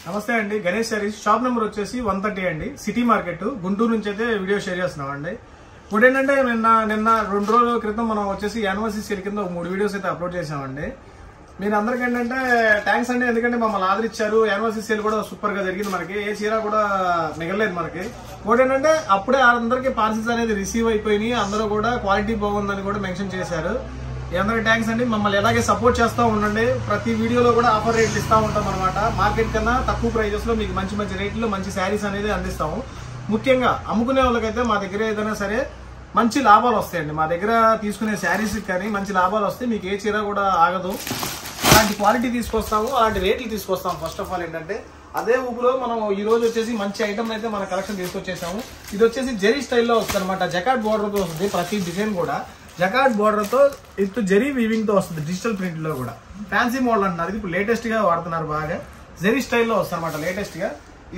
నమస్తే అండి. Ganesh saris shop number వచ్చేసి 130 అండి, సిటీ మార్కెట్, గుంటూరు నుంచి అయితే వీడియో షేర్ చేస్తున్నాం అండి. ఇప్పుడు ఏంటంటే నిన్న 2 రోజుల క్రితం మనం వచ్చేసి యానివర్సరీ సేల్ కింద 3 వీడియోస్ అయితే అప్లోడ్ చేసామండి. మీరు అందరికి ఏంటంటే థ్యాంక్స్ అండి, ఎందుకంటే మమ్మల్ని ఆదరించారు. యానివర్సరీ సేల్ కూడా సూపర్ గా జరిగింది, మనకి ఏ చీర కూడా మిగలలేదు మనకి. ఇంకోటి ఏంటంటే అప్పుడే అందరికి పార్సిల్స్ అనేది రిసీవ్ అయిపోయినాయి, అందరూ కూడా క్వాలిటీ బాగుందని కూడా మెన్షన్ చేశారు. అందరికి థ్యాంక్స్ అండి. మమ్మల్ని ఎలాగే సపోర్ట్ చేస్తూ ఉండండి. ప్రతి వీడియోలో కూడా ఆఫర్ రేట్లు ఇస్తూ ఉంటాం అనమాట. మార్కెట్ కన్నా తక్కువ ప్రైజెస్ లో మీకు మంచి మంచి రేట్లు మంచి శారీస్ అనేది అందిస్తాము. ముఖ్యంగా అమ్ముకునే వాళ్ళకైతే మా దగ్గర ఏదైనా సరే మంచి లాభాలు వస్తాయండి. మా దగ్గర తీసుకునే శారీస్ కానీ మంచి లాభాలు వస్తాయి, మీకు ఏ చీర కూడా ఆగదు. అలాంటి క్వాలిటీ తీసుకొస్తాము, అలాంటి రేట్లు తీసుకొస్తాము. ఫస్ట్ ఆఫ్ ఆల్ ఏంటంటే అదే ఊపులో మనం ఈ రోజు వచ్చేసి మంచి ఐటమ్ అయితే మన కలెక్షన్ తీసుకొచ్చేసాము. ఇది వచ్చేసి జెరీ స్టైల్లో వస్తుంది అనమాట. జకాట్ బోర్డర్ తో వస్తుంది, ప్రతి డిజైన్ కూడా జకాట్ బోర్డర్ తో ఇటు జెరీ వీవింగ్ తో వస్తుంది. డిజిటల్ ప్రింట్ లో కూడా ఫ్యాన్సీ మోడల్ అంటున్నారు, ఇది ఇప్పుడు లేటెస్ట్ గా వాడుతున్నారు బాగా. జెరీ స్టైల్లో వస్తుంది అనమాట లేటెస్ట్ గా.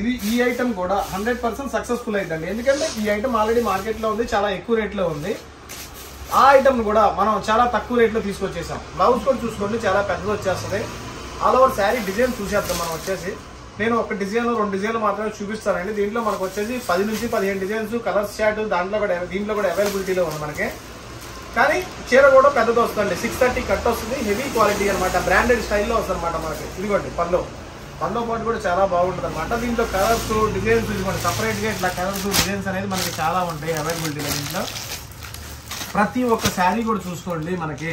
ఇది ఈ ఐటమ్ కూడా 100% సక్సెస్ఫుల్ అవుతుంది, ఎందుకంటే ఈ ఐటమ్ ఆల్రెడీ మార్కెట్ లో ఉంది, చాలా ఎక్కువ రేట్ లో ఉంది. ఆ ఐటమ్ కూడా మనం చాలా తక్కువ రేట్ లో తీసుకొచ్చేసాం. బ్లౌజ్ కూడా చూసుకోండి, చాలా పెద్దది వచ్చేస్తుంది. ఆల్ ఓవర్ శారీ డిజైన్ చూసేద్దాం మనం వచ్చేసి. నేను ఒక డిజైన్ 2 డిజైన్లు మాత్రమే చూపిస్తానండి. దీంట్లో మనకు వచ్చేసి 10 నుంచి 15 డిజైన్స్ కలర్స్ చార్ట్ దీంట్లో కూడా అవైలబిలిటీలో ఉంది మనకి. కానీ చీర కూడా పెద్దది వస్తుంది, 630 కట్ వస్తుంది, హెవీ క్వాలిటీ అనమాట, బ్రాండెడ్ స్టైల్లో వస్తుంది అనమాట మనకి. ఇదిగోండి పల్లో పాటు కూడా చాలా బాగుంటుంది అనమాట. దీంట్లో కలర్స్ డిజైన్స్ ఇదిగోండి సపరేట్ గా ఇట్లా కలర్స్ డిజైన్స్ అనేది మనకి చాలా ఉంటాయి అవైలబిలిటీలో. దీంట్లో ప్రతి ఒక్క శారీ కూడా చూసుకోండి, మనకి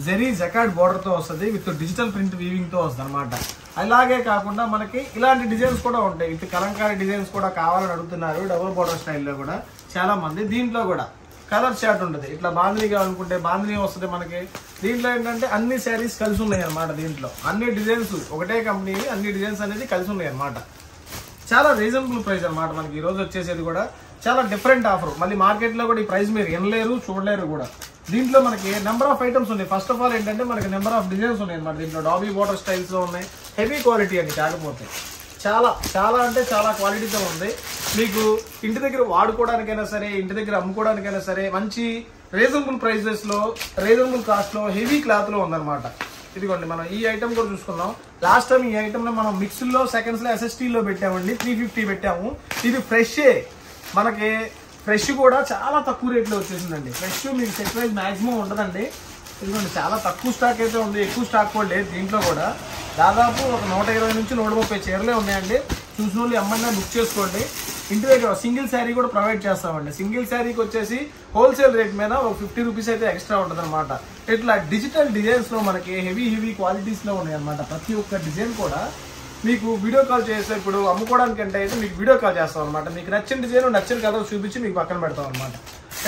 జెరీ జకాట్ బోర్డర్ తో వస్తుంది, విత్ డిజిటల్ ప్రింట్ వీవింగ్ తో వస్తుంది అనమాట. అలాగే కాకుండా మనకి ఇలాంటి డిజైన్స్ కూడా ఉంటాయి, విత్ కలంకారీ డిజైన్స్ కూడా కావాలని అడుగుతున్నారు, డబుల్ బోర్డర్ స్టైల్లో కూడా చాలా మంది. దీంట్లో కూడా కలర్ చార్ట్ ఉంటుంది, ఇట్లా బాంధిని కావాలనుకుంటే బాంధిని వస్తుంది మనకి. దీంట్లో ఏంటంటే అన్ని శారీస్ కలిసి ఉన్నాయి అనమాట. దీంట్లో అన్ని డిజైన్స్ ఒకటే కంపెనీ, అన్ని డిజైన్స్ అనేది కలిసి ఉన్నాయి అనమాట. చాలా రీజనబుల్ ప్రైస్ అనమాట మనకి ఈ రోజు వచ్చేసేది కూడా. చాలా డిఫరెంట్ ఆఫర్, మళ్ళీ మార్కెట్ లో కూడా ఈ ప్రైస్ మీరు వినలేరు చూడలేరు కూడా. దీంట్లో మనకి నెంబర్ ఆఫ్ ఐటమ్స్ ఉన్నాయి. ఫస్ట్ ఆఫ్ ఆల్ ఏంటంటే మనకి నెంబర్ ఆఫ్ డిజైన్స్ ఉన్నాయి అనమాట. దీంట్లో డాబీ బోర్డర్ స్టైల్స్ ఉన్నాయి, హెవీ క్వాలిటీ అండి. కాకపోతే చాలా చాలా అంటే చాలా క్వాలిటీతో ఉంది. మీకు ఇంటి దగ్గర వాడుకోవడానికైనా సరే, ఇంటి దగ్గర అమ్ముకోవడానికైనా సరే మంచి రీజనబుల్ ప్రైజెస్ లో, రీజనబుల్ కాస్ట్ లో, హెవీ క్లాత్ లో ఉందన్నమాట. ఇదిగోండి మనం ఈ ఐటమ్ కూడా చూసుకున్నాం. లాస్ట్ టైం ఈ ఐటమ్ లో మనం మిక్స్ లో సెకండ్స్ లో SST లో పెట్టామండి, 350 పెట్టాము. ఇది ఫ్రెష్, మనకి ఫ్రెష్ కూడా చాలా తక్కువ రేట్లో వచ్చేసిందండి. ఫ్రెష్ మీకు సెట్ ప్రైస్ మాక్సిమం ఉండదండి. ఇదిగోండి చాలా తక్కువ స్టాక్ అయితే ఉంది, ఎక్కువ స్టాక్ కూడా లేదు. దీంట్లో కూడా దాదాపు ఒక 120 నుంచి 130 చీరలే ఉన్నాయండి. చూసిన వాళ్ళు ఎమ్మన్నా బుక్ చేసుకోండి. ఇంటి దగ్గర సింగిల్ శారీ కూడా ప్రొవైడ్ చేస్తామండి. సింగిల్ శారీకి వచ్చేసి హోల్సేల్ రేట్ మీద ఒక 50 రూపీస్ అయితే ఎక్స్ట్రా ఉంటుంది అనమాట. ఇట్లా డిజిటల్ డిజైన్స్ లో మనకి హెవీ క్వాలిటీస్ లో ఉన్నాయి అనమాట. ప్రతి ఒక్క డిజైన్ కూడా మీకు వీడియో కాల్ చేస్తే, ఇప్పుడు అమ్ముకోవడానికంటే అయితే మీకు వీడియో కాల్ చేస్తాం అనమాట. మీకు నచ్చిన డిజైన్ నచ్చిన కలర్ చూపించి మీకు పక్కన పెడతాం అనమాట.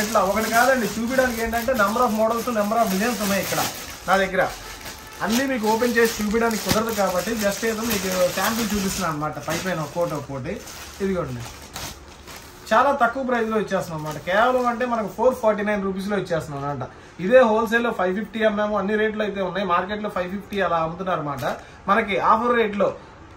ఇట్లా ఒకటి కాదండి, చూపించడానికి ఏంటంటే number of models, number of designs ఉన్నాయి ఇక్కడ నా దగ్గర. అన్నీ మీకు ఓపెన్ చేసి చూపించడానికి కుదరదు కాబట్టి జస్ట్ ఏదో మీకు శాంపుల్ చూపిస్తున్నాను అనమాట. పైన ఒక్కోటి ఇదిగోండి చాలా తక్కువ ప్రైస్ లో ఇచ్చేస్తున్నాం అనమాట. కేవలం అంటే మనకు 449 రూపీస్ లో ఇచ్చేస్తున్నాం అనమాట. ఇదే హోల్సేల్ లో 550 అమ్మాము, అన్ని రేట్లు అయితే ఉన్నాయి. మార్కెట్ లో 550 అలా అమ్ముతున్నారు అనమాట మనకి ఆఫర్ రేట్ లో.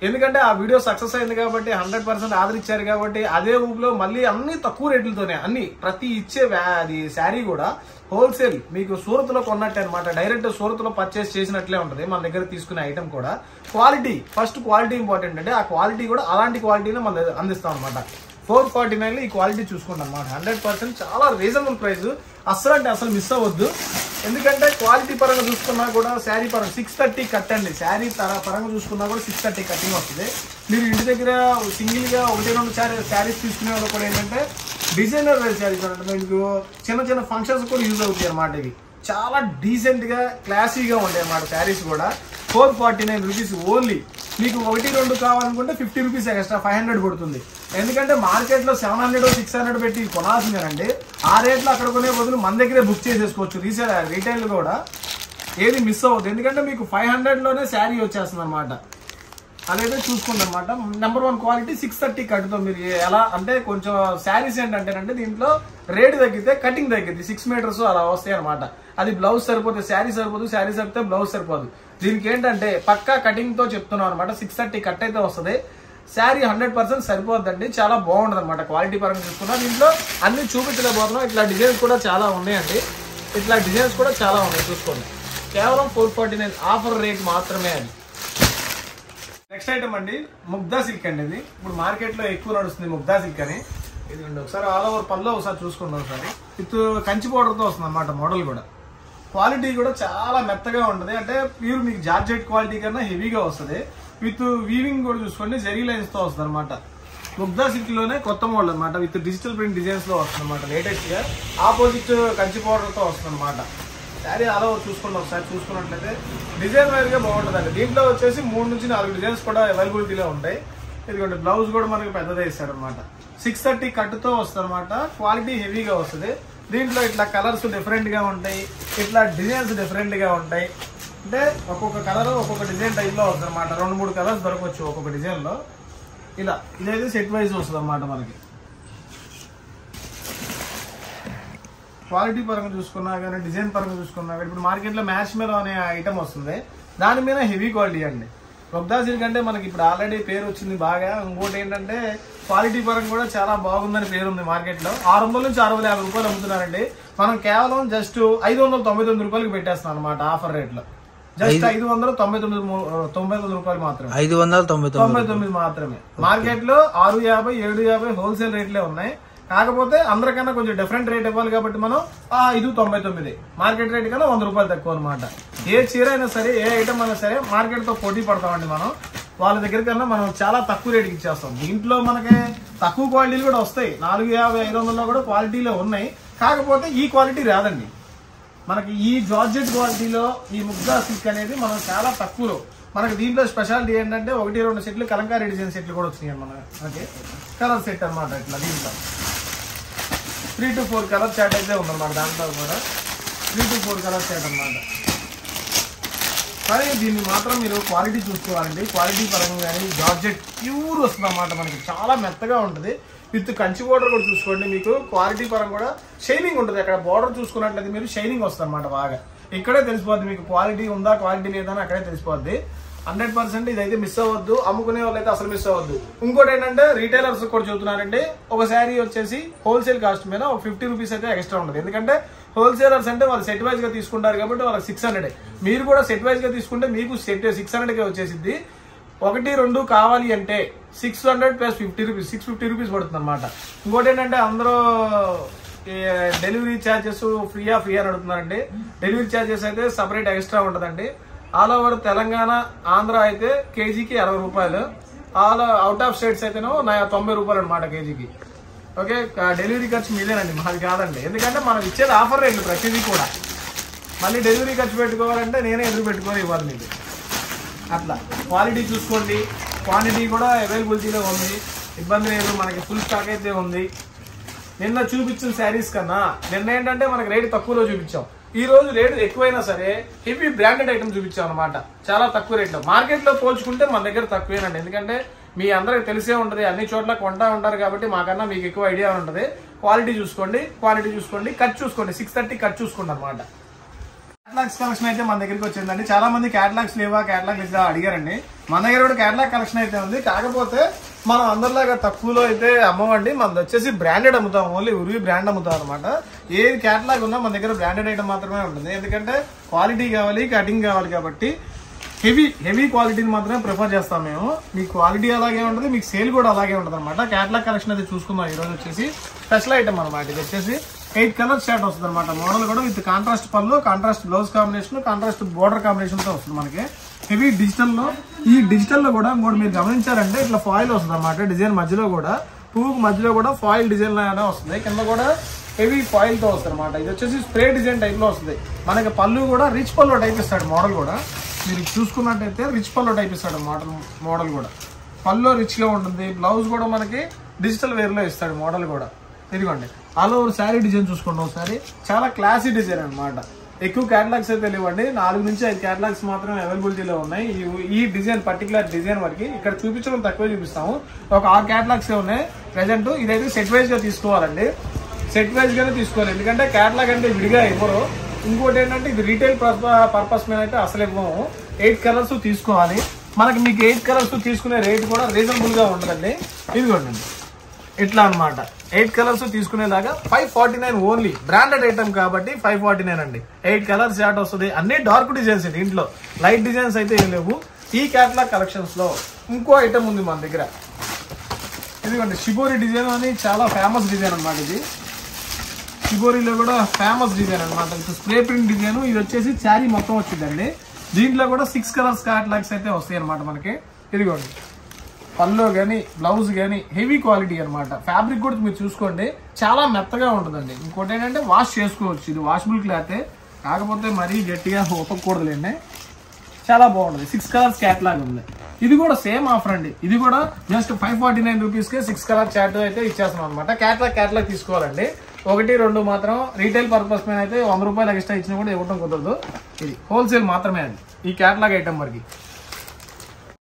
ఎందుకంటే ఆ వీడియో సక్సెస్ అయింది కాబట్టి, 100% ఆదరించారు కాబట్టి, అదే ఊపులో మళ్ళీ అన్ని తక్కువ రేట్లతోనే అన్ని ప్రతి ఇచ్చే అది శారీ కూడా హోల్సేల్ మీకు సూరత్ లో కొన్నట్టే అనమాట. డైరెక్ట్ సూరత్ లో పర్చేస్ చేసినట్లే ఉంటుంది మన దగ్గర తీసుకునే ఐటమ్ కూడా. క్వాలిటీ ఫస్ట్, క్వాలిటీ ఇంపార్టెంట్ అంటే ఆ క్వాలిటీ కూడా అలాంటి క్వాలిటీనే మనం అందిస్తాం అనమాట. 449 లో ఈ క్వాలిటీ చూసుకుంటాం అనమాట. 100% చాలా రీజనబుల్ ప్రైస్, అస్సలు అంటే అసలు మిస్ అవ్వద్దు. ఎందుకంటే క్వాలిటీ పరంగా చూసుకున్నా కూడా శారీ పరంగా 630 కట్ అండి. శారీ పరంగా చూసుకున్నా కూడా 630 కటింగ్ వస్తుంది. మీరు ఇంటి దగ్గర సింగిల్ గా 1-2 శారీస్ తీసుకునే వాళ్ళు కూడా ఏంటంటే డిజైనర్ వేర్ శారీస్ అంటే మీకు చిన్న ఫంక్షన్స్ కూడా యూజ్ అవుతాయి అనమాట. ఇవి చాలా డీసెంట్ గా క్లాసీగా ఉంటాయి అన్నమాట. శారీస్ కూడా 449 రూపీస్ ఓన్లీ. మీకు 1-2 కావాలనుకుంటే 50 రూపీస్ ఎక్స్ట్రా 500 పడుతుంది. ఎందుకంటే మార్కెట్ లో 700 600 పెట్టి కొనాల్సిందేనండి. ఆ రేట్లో అక్కడ కొనే బదులు మన దగ్గరే బుక్ చేసేసుకోవచ్చు. రీటైల్ కూడా ఏది మిస్ అవ్వదు, ఎందుకంటే మీకు 500 లోనే శారీ వచ్చేస్తుంది అనమాట. అదైతే చూసుకోండి అనమాట. నెంబర్ 1 క్వాలిటీ 630 కట్తో మీరు ఎలా అంటే కొంచెం శారీస్ ఏంటంటే దీంట్లో రేటు తగ్గితే కటింగ్ తగ్గిద్ది, 6 మీటర్స్ అలా వస్తాయి అనమాట. అది బ్లౌజ్ సరిపోతే శారీ సరిపోదు, శారీ సరిపోతే బ్లౌజ్ సరిపోదు. దీనికి ఏంటంటే పక్కా కటింగ్ తో చెప్తున్నాం అనమాట. 630 కట్ అయితే వస్తుంది. శారీ 100% సరిపోద్దండి, చాలా బాగుంటుంది అనమాట. క్వాలిటీ పరంగా చూసుకున్నా దీంట్లో అన్ని చూపించలేకపోతున్నాం. ఇట్లా డిజైన్స్ కూడా చాలా ఉన్నాయండి, ఇట్లా డిజైన్స్ కూడా చాలా ఉన్నాయి చూసుకోండి. కేవలం 449 ఆఫర్ రేట్ మాత్రమే అది. నెక్స్ట్ ఐటమ్ అండి ముగ్దా సిల్క్ అండి. ఇది ఇప్పుడు మార్కెట్ లో ఎక్కువ నడుస్తుంది ముగ్దా సిల్క్ అని. ఇదిగోండి ఒకసారి ఆల్ ఓవర్ పళ్ళు ఒకసారి చూసుకోండి. ఒకసారి విత్ కంచి పౌడర్ తో వస్తుంది అనమాట. మోడల్ కూడా క్వాలిటీ కూడా చాలా మెత్తగా ఉంటుంది. అంటే ప్యూర్ మీకు జార్జెట్ క్వాలిటీ కన్నా హెవీగా వస్తుంది. విత్ వీవింగ్ కూడా చూసుకోండి జరీ లైన్స్ తో వస్తుంది అనమాట. ముగ్దా సిల్క్ లోనే కొత్త మోడల్ అనమాట. విత్ డిజిటల్ ప్రింట్ డిజైన్స్ లో వస్తుంది అనమాట. లేటెస్ట్ గా ఆపోజిట్ కంచి పౌడర్ తో వస్తుంది అనమాట. శారీ ఆల్ ఓవర్ చూసుకోండి. ఒకసారి చూసుకున్నట్లయితే డిజైన్ వైర్ గా బాగుంటుంది. దీంట్లో వచ్చేసి 3 నుంచి 4 డిజైన్స్ కూడా అవైలబిలిటీలో ఉంటాయి. ఇదిగోండి బ్లౌజ్ కూడా మనకి పెద్దదే ఇస్తాడు అనమాట. 630 కట్టుతో వస్తుంది అనమాట. క్వాలిటీ హెవీగా వస్తుంది. దీంట్లో ఇట్లా కలర్స్ డిఫరెంట్ గా ఉంటాయి. ఇట్లా డిజైన్స్ డిఫరెంట్ గా ఉంటాయి. అంటే ఒక్కొక్క కలర్ ఒక్కొక్క డిజైన్ టైప్ లో వస్తుంది అనమాట. 2-3 కలర్స్ దొరకవచ్చు ఒక్కొక్క డిజైన్ లో. ఇలా ఇదైతే సెట్ వైజ్ వస్తుంది అనమాట. మనకి క్వాలిటీ పరంగా చూసుకున్నా కానీ డిజైన్ పరంగా చూసుకున్నా కానీ ఇప్పుడు మార్కెట్లో మ్యాష్ మెలో అనే ఐటమ్ వస్తుంది. దాని మీద హెవీ క్వాలిటీ అండి. ముగ్దా సిల్క్ అంటే మనకి ఇప్పుడు ఆల్రెడీ పేరు వచ్చింది బాగా. ఇంకోటి ఏంటంటే క్వాలిటీ పరంగా కూడా చాలా బాగుందని పేరు ఉంది మార్కెట్లో. 600 నుంచి 650 రూపాయలు అమ్ముతున్నారండి. మనం కేవలం జస్ట్ 599 రూపాయలకి పెట్టేస్తాం అనమాట. ఆఫర్ రేట్ లో జస్ట్ 599 రూపాయలు మాత్రమే. 599 మాత్రమే. మార్కెట్ లో 650, 750 హోల్సేల్ రేట్లే ఉన్నాయి. కాకపోతే అందరికన్నా కొంచెం డిఫరెంట్ రేట్ ఇవ్వాలి కాబట్టి మనం 599 మార్కెట్ రేట్ కన్నా 100 రూపాయలు తక్కువ అనమాట. ఏ చీర అయినా సరే ఏ ఐటమ్ అయినా సరే మార్కెట్ తో పోటీ పడతామండి మనం. వాళ్ళ దగ్గర కన్నా మనం చాలా తక్కువ రేటుకి ఇచ్చేస్తాం. దీంట్లో మనకి తక్కువ క్వాలిటీలు కూడా వస్తాయి. 450, 500 కూడా క్వాలిటీలో ఉన్నాయి. కాకపోతే ఈ క్వాలిటీ రాదండి మనకి. ఈ జార్జెట్ క్వాలిటీలో ఈ ముగ్దా సిల్క్ అనేది మనం చాలా తక్కువలో. మనకి దీంట్లో స్పెషాలిటీ ఏంటంటే 1-2 సెట్లు కలంకారీ డిజైన్ సెట్లు కూడా వచ్చినాయి మనకి. కలర్ సెట్ అనమాట. ఇట్లా దీంట్లో 3 to 4 కలర్ చాట్ అయితే ఉందన్నమాట. దాంట్లో కూడా 3 to 4 కలర్ చాట్ అనమాట. కానీ దీన్ని మాత్రం మీరు క్వాలిటీ చూసుకోవాలండి. క్వాలిటీ పరంగా కానీ జార్జెట్ ప్యూర్ వస్తుంది అన్నమాట. మనకి చాలా మెత్తగా ఉంటుంది. విత్ కంచి బోర్డర్ కూడా చూసుకోండి. మీకు క్వాలిటీ పరంగా కూడా షైనింగ్ ఉంటుంది. అక్కడ బోర్డర్ చూసుకున్నట్లయితే మీరు షైనింగ్ వస్తుంది అనమాట. బాగా ఇక్కడే తెలిసిపోద్ది మీకు క్వాలిటీ ఉందా క్వాలిటీ లేదా అని అక్కడే తెలిసిపోద్ది. 100% ఇదైతే మిస్ అవ్వద్దు. అమ్ముకునే వాళ్ళు అయితే అసలు మిస్ అవ్వద్దు. ఇంకోటి ఏంటంటే రీటైలర్స్ కూడా చెబుతున్నారండి. ఒక శారీ వచ్చేసి హోల్సేల్ కాస్ట్ మీద ఒక 50 రూపీస్ అయితే ఎక్స్ట్రా ఉంటుంది. ఎందుకంటే హోల్సేలర్స్ అంటే వాళ్ళు సెట్ వైజ్ గా తీసుకుంటారు కాబట్టి వాళ్ళకి 600. మీరు కూడా సెట్ వైజ్ గా తీసుకుంటే మీకు సెట్ 600కే వచ్చేసింది. 1-2 కావాలి అంటే 600 + 50 రూపీస్ 650 రూపీస్ పడుతుంది అనమాట. ఇంకోటి ఏంటంటే అందరూ డెలివరీ ఛార్జెస్ ఫ్రీ అని అడుగుతున్నారండి. డెలివరీ ఛార్జెస్ అయితే సపరేట్ ఎక్స్ట్రా ఉంటుందండి. ఆల్ ఓవర్ తెలంగాణ ఆంధ్ర అయితే కేజీకి 60 రూపాయలు. ఆల్ అవుట్ ఆఫ్ స్టేట్స్ అయితేనో 90 రూపాయలు అనమాట కేజీకి. ఓకే, డెలివరీ ఖర్చు మీదేనండి, మాది కాదండి. ఎందుకంటే మనం ఇచ్చేది ఆఫర్ రేట్లు ప్రతిదీ కూడా. మళ్ళీ డెలివరీ ఖర్చు పెట్టుకోవాలంటే నేనే ఎదురు పెట్టుకొని ఇవ్వాలి మీకు. అట్లా క్వాలిటీ చూసుకోండి. క్వాంటిటీ కూడా అవైలబిలిటీలో ఉంది. ఇబ్బంది లేదు. మనకి ఫుల్ స్టాక్ అయితే ఉంది. నిన్న చూపించిన శారీస్ కన్నా నిన్న ఏంటంటే మనకి రేటు తక్కువలో చూపించాం. ఈ రోజు రేటు ఎక్కువైనా సరే హెవీ బ్రాండెడ్ ఐటమ్ చూపించాం అనమాట. చాలా తక్కువ రేట్లో. మార్కెట్ లో పోల్చుకుంటే మన దగ్గర తక్కువేనండి. ఎందుకంటే మీ అందరికి తెలిసే ఉంటది, అన్ని చోట్ల కొంటా ఉంటారు కాబట్టి మాకన్నా మీకు ఎక్కువ ఐడియా ఉంటది. క్వాలిటీ చూసుకోండి, కట్ చూసుకోండి. 630 కట్ చూసుకోండి అనమాట. క్యాటలాగ్స్ కలెక్షన్ అయితే మన దగ్గరికి వచ్చిందండి. చాలా మంది క్యాటలాగ్స్ లేవా అడిగారండి. మన దగ్గర కూడా క్యాటలాగ్ కలెక్షన్ అయితే ఉంది. కాకపోతే మనం అందరిలాగా తక్కువలో అయితే అమ్మవండి. మనది వచ్చేసి బ్రాండెడ్ అమ్ముతాం. ఓన్లీ ఉరివి బ్రాండ్ అమ్ముతాం అనమాట. ఏది క్యాటలాగ్ ఉన్నా మన దగ్గర బ్రాండెడ్ ఐటమ్ మాత్రమే ఉంటుంది. ఎందుకంటే క్వాలిటీ కావాలి, కటింగ్ కావాలి కాబట్టి హెవీ క్వాలిటీని మాత్రమే ప్రిఫర్ చేస్తాం మేము. మీకు క్వాలిటీ అలాగే ఉంటుంది, మీకు సేల్ కూడా అలాగే ఉంటుంది అనమాట. క్యాటలాగ్ కలెక్షన్ అయితే చూసుకుందాం. ఈ రోజు వచ్చేసి స్పెషల్ ఐటమ్ అనమాట. ఇది వచ్చేసి 8 కలర్ షర్ట్ వస్తుంది అనమాట. మోడల్ కూడా విత్ కాంట్రాస్ట్ పళ్ళు, contrast blouse combination, contrast border combination తో వస్తుంది మనకి. హెవీ డిజిటల్ లో. ఈ డిజిటల్ లో కూడా ఇంకోటి మీరు గమనించారంటే ఇట్లా ఫాయిల్ వస్తుంది అనమాట. డిజైన్ మధ్యలో కూడా పువ్వుకు మధ్యలో కూడా ఫాయిల్ డిజైన్ లాగానే వస్తుంది. కింద కూడా హెవీ ఫాయిల్ తో వస్తుంది అనమాట. ఇది వచ్చేసి స్ప్రే డిజైన్ టైప్ లో వస్తుంది మనకి. పళ్ళు కూడా రిచ్ పళ్ళు టైప్ ఇస్తాడు. మోడల్ కూడా మీరు చూసుకున్నట్టయితే రిచ్ పళ్ళు టైప్ ఇస్తాడు మోడల్ కూడా. పళ్ళు రిచ్ గా ఉంటుంది. బ్లౌజ్ కూడా మనకి డిజిటల్ వేర్ లో ఇస్తాడు మోడల్ కూడా. ఇదిగోండి ఆల్ ఓవర్ శారీ డిజైన్ చూసుకోండి ఒకసారి. చాలా క్లాసీ డిజైన్ అనమాట. ఎక్కువ క్యాటలాగ్స్ అయితే లేవండి. 4 నుంచి 5 క్యాటలాగ్స్ మాత్రమే అవైలబిలిటీలో ఉన్నాయి. ఈ డిజైన్ పర్టికులర్ డిజైన్ వరకు ఇక్కడ చూపించడం తక్కువ చూపిస్తాము. ఒక 6 క్యాటలాగ్స్ ఉన్నాయి ప్రెసెంట్. ఇదైతే సెట్ వైజ్ గా తీసుకోవాలండి. సెట్ వైజ్ గానే తీసుకోవాలి. ఎందుకంటే క్యాటలాగ్ అంటే విడిగా ఇవ్వరు. ఇంకోటి ఏంటంటే ఇది రీటైల్ పర్పస్ మీద అయితే అసలు ఇవ్వము. 8 కలర్స్ తీసుకోవాలి. మనకి మీకు 8 కలర్స్ తీసుకునే రేట్ కూడా రీజనబుల్ గా ఉంటుందండి. ఇదిగోండి ఇట్లా అనమాట. 8 కలర్స్ తీసుకునేలాగా 549 ఓన్లీ. బ్రాండెడ్ ఐటమ్ కాబట్టి 549 అండి. 8 కలర్స్ షార్ట్ వస్తుంది. అన్ని డార్క్ డిజైన్స్. దీంట్లో లైట్ డిజైన్స్ అయితే ఏం లేవు. ఈ క్యాటలాగ్ కలెక్షన్స్ లో ఇంకో ఐటమ్ ఉంది మన దగ్గర. ఇదిగోండి షిబోరి డిజైన్ అని చాలా ఫేమస్ డిజైన్ అనమాట. ఇది షిబోరిలో కూడా ఫేమస్ డిజైన్ అనమాట. Spray print design. ఇది వచ్చేసి శారీ మొత్తం వచ్చిందండి. దీంట్లో కూడా 6 కలర్స్ క్యాటలాగ్స్ అయితే వస్తాయి అనమాట మనకి. ఇదిగోండి పళ్ళు కానీ బ్లౌజ్ కానీ హెవీ క్వాలిటీ అనమాట. ఫ్యాబ్రిక్ కూడా మీరు చూసుకోండి చాలా మెత్తగా ఉంటుందండి. ఇంకోటి ఏంటంటే వాష్ చేసుకోవచ్చు. ఇది వాషబుల్ క్లాతే, కాకపోతే మరీ గట్టిగా ఉతకూడదులేండి. చాలా బాగుంటుంది. 6 కలర్స్ క్యాటలాగ్ ఉంది. ఇది కూడా సేమ్ ఆఫర్ అండి. ఇది కూడా జస్ట్ 549 రూపీస్కే 6 కలర్ చార్ట్ అయితే ఇచ్చేస్తున్నాం అనమాట. క్యాటలాగ్ తీసుకోవాలండి. 1, 2 మాత్రం రీటైల్ పర్పస్ మీద అయితే 100 రూపాయలు ఎక్స్ట్రా ఇచ్చినా కూడా ఇవ్వడం కుదరదు. ఇది హోల్సేల్ మాత్రమే అండి ఈ క్యాటలాగ్ ఐటమ్ వరకు.